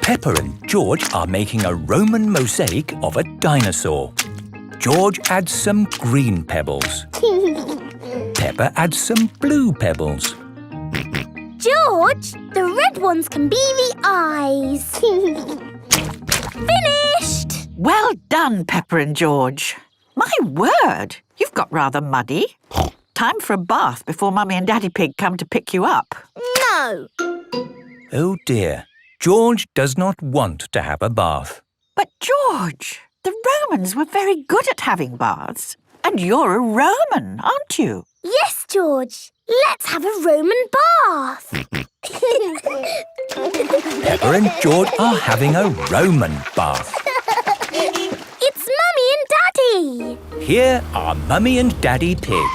Peppa and George are making a Roman mosaic of a dinosaur. George adds some green pebbles. Peppa adds some blue pebbles. George, the red ones can be the eyes. Finished! Well done, Peppa and George. My word, you've got rather muddy. Time for a bath before Mummy and Daddy Pig come to pick you up. No. Oh dear, George does not want to have a bath. But George, the Romans were very good at having baths. And you're a Roman, aren't you? Yes, George. Let's have a Roman bath. Peppa and George are having a Roman bath. It's Mummy and Daddy. Here are Mummy and Daddy Pig.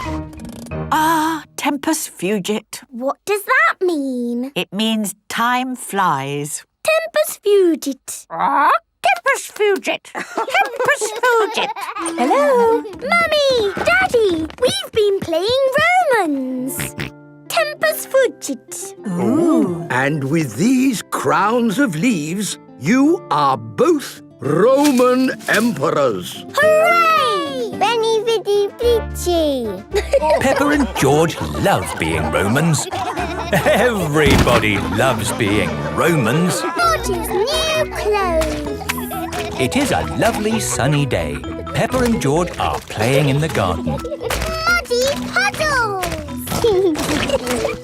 Ah, tempus fugit. What does that mean? It means time flies. Tempus fugit. Tempus fugit. Tempus fugit. Hello? Mummy, Daddy, we've been playing Romans. Tempus fugit. Ooh. And with these crowns of leaves, you are both Roman emperors. Hooray! Veni, vidi, vici. Peppa and George love being Romans. Everybody loves being Romans. George's new clothes. It is a lovely sunny day. Peppa and George are playing in the garden. Muddy puddles.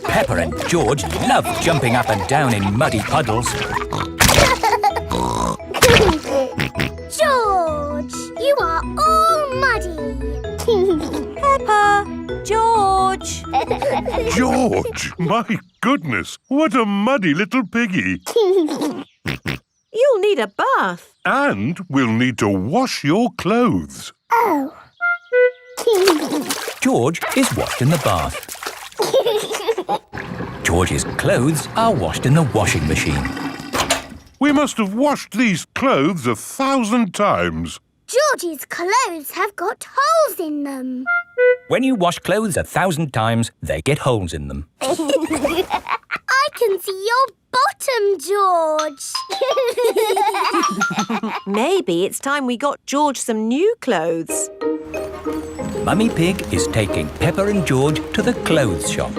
Peppa and George love jumping up and down in muddy puddles. George, you are all muddy. Peppa, George. George, my goodness, what a muddy little piggy. You'll need a bath. And we'll need to wash your clothes. Oh. George is washed in the bath. George's clothes are washed in the washing machine. We must have washed these clothes 1,000 times. George's clothes have got holes in them. When you wash clothes 1,000 times, they get holes in them. I can see your bottom, George. Maybe it's time we got George some new clothes. Mummy Pig is taking Peppa and George to the clothes shop.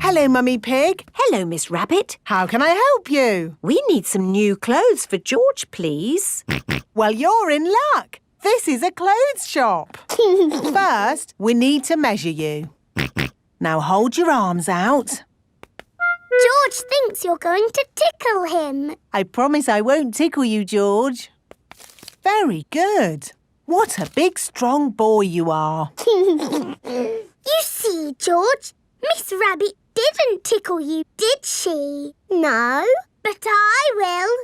Hello, Mummy Pig. Hello, Miss Rabbit. How can I help you? We need some new clothes for George, please. Well, you're in luck. This is a clothes shop. First, we need to measure you. Now hold your arms out. George thinks you're going to tickle him. I promise I won't tickle you, George. Very good. What a big, strong boy you are. You see, George, Miss Rabbit didn't tickle you, did she? No, but I will.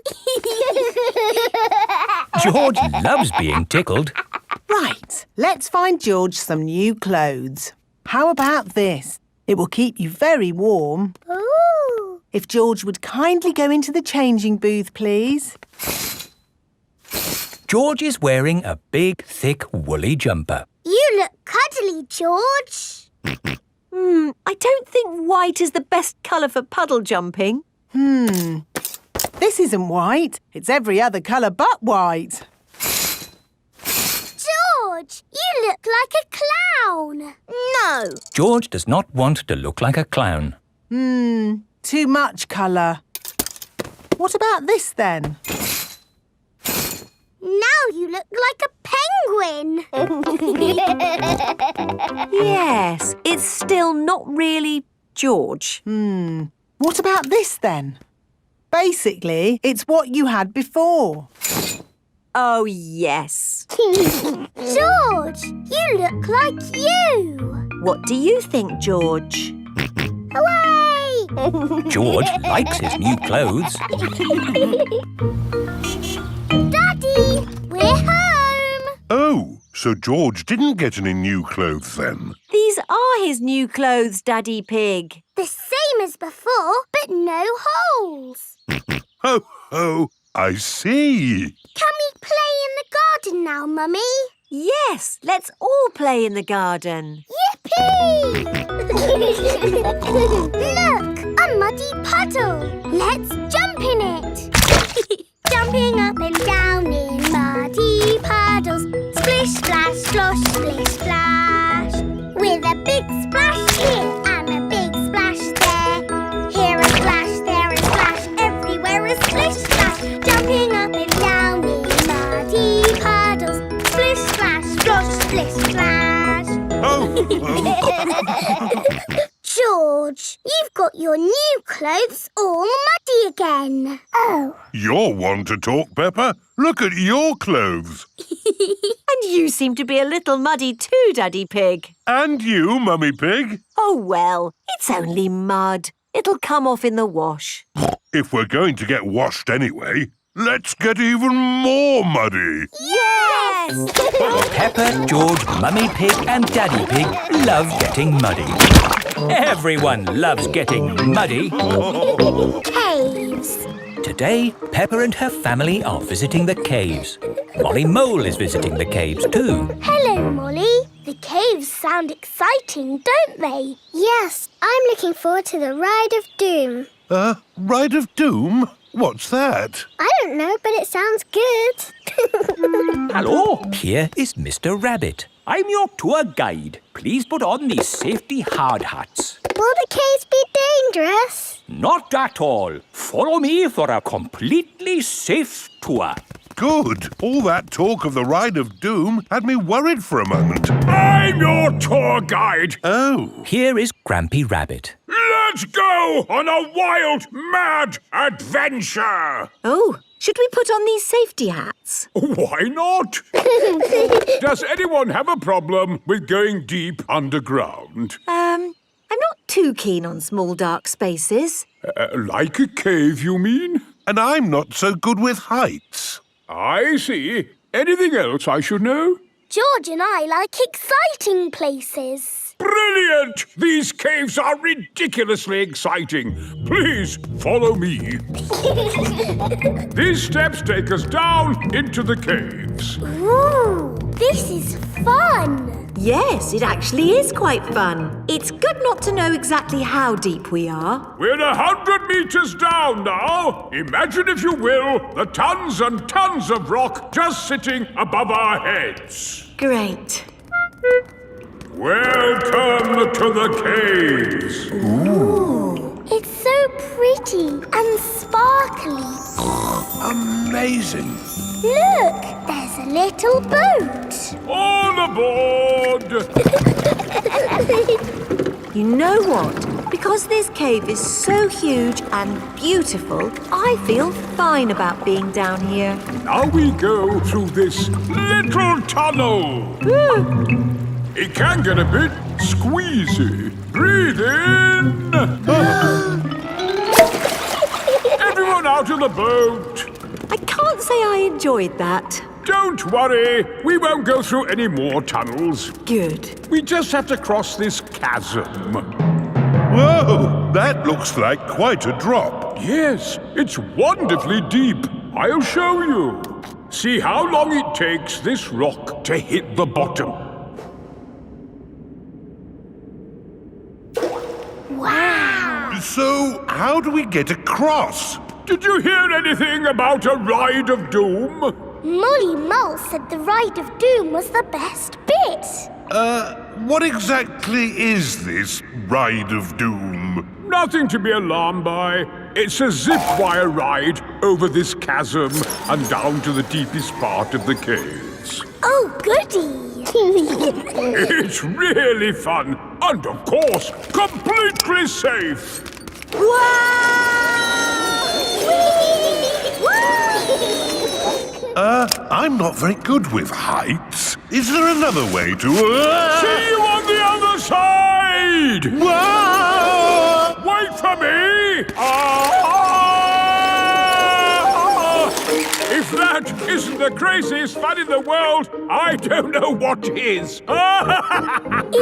George loves being tickled. Right, let's find George some new clothes. How about this? It will keep you very warm. Ooh. If George would kindly go into the changing booth, please. George is wearing a big, thick, woolly jumper. You look cuddly, George. I don't think white is the best colour for puddle jumping. This isn't white. It's every other colour but white. George, you look like a clown. No. George does not want to look like a clown. Too much colour. What about this then? Now you look like a penguin. Yes, it's still not really George. What about this then? Basically, it's what you had before. Oh, yes. George, you look like you. What do you think, George? Hooray! George likes his new clothes. Daddy, we're home. Oh, so George didn't get any new clothes then? These are his new clothes, Daddy Pig. The same as before, but no holes. Ho, ho, I see. Can we play in the garden now, Mummy? Yes, let's all play in the garden. Yippee! Look, a muddy puddle. Let's jump in it. Jumping up and down in muddy puddles. Splish, splash, slosh, splish, splash. With a big splash here and a big splash there. Here a splash, there a splash, everywhere a splish, splash. Jumping up and down in muddy puddles. Splish, splash, slosh, splish, splash. Oh, George, you've got your new clothes all muddy again. Oh. You're one to talk, Peppa. Look at your clothes. And you seem to be a little muddy too, Daddy Pig. And you, Mummy Pig. Oh, well, it's only mud. It'll come off in the wash. If we're going to get washed anyway, let's get even more muddy. Yes! Peppa, George, Mummy Pig and Daddy Pig love getting muddy. Everyone loves getting muddy. Caves. Today, Peppa and her family are visiting the caves. Molly Mole is visiting the caves too. Hello, Molly. The caves sound exciting, don't they? Yes, I'm looking forward to the Ride of Doom. Ride of Doom? What's that? I don't know, but it sounds good. Hello, here is Mr. Rabbit. I'm your tour guide. Please put on these safety hard hats. Will the caves be dangerous? Not at all. Follow me for a completely safe tour. Good. All that talk of the Ride of Doom had me worried for a moment. I'm your tour guide. Oh. Here is Grampy Rabbit. Let's go on a wild, mad adventure. Oh, should we put on these safety hats? Why not? Does anyone have a problem with going deep underground? I'm not too keen on small dark spaces. Like a cave, you mean? and I'm not so good with heights. I see. Anything else I should know? George and I like exciting places. Brilliant! These caves are ridiculously exciting. Please follow me. These steps take us down into the caves. Ooh, this is fun. Yes, it actually is quite fun. It's good not to know exactly how deep we are. We're 100 meters down now. Imagine, if you will, the tons and tons of rock just sitting above our heads. Great. Welcome to the caves. Ooh, it's so pretty and sparkly. Amazing. Look, there's a little boat. All aboard! You know what? Because this cave is so huge and beautiful, I feel fine about being down here. Now we go through this little tunnel. It can get a bit squeezy. Breathe in. Everyone out of the boat. I can't say I enjoyed that. Don't worry. We won't go through any more tunnels. Good. We just have to cross this chasm. Whoa, that looks like quite a drop. Yes, it's wonderfully deep. I'll show you. See how long it takes this rock to hit the bottom. Wow. So, how do we get across? Did you hear anything about a ride of doom? Molly Mull said the ride of doom was the best bit. What exactly is this ride of doom? Nothing to be alarmed by. It's a zip wire ride over this chasm and down to the deepest part of the caves. Oh, goody. It's really fun and, of course, completely safe. I'm not very good with heights. Is there another way to... See you on the other side! Wait for me! If that isn't the craziest fun in the world, I don't know what is. It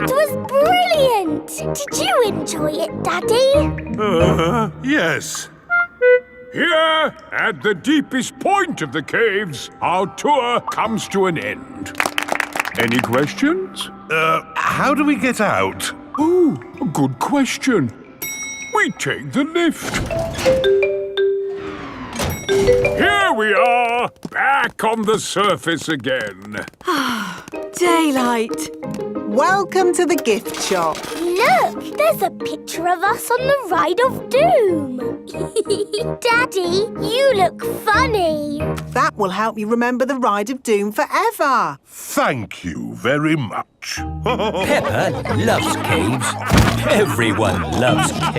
was brilliant. Did you enjoy it, Daddy? yes. Here, at the deepest point of the caves, our tour comes to an end. Any questions? How do we get out? Oh, a good question. We take the lift. Here we are, back on the surface again. Daylight. Welcome to the gift shop. Look, there's a picture of us on the ride of doom. Daddy, you look funny. That will help you remember the ride of doom forever. Thank you very much. Peppa loves caves. Everyone loves caves.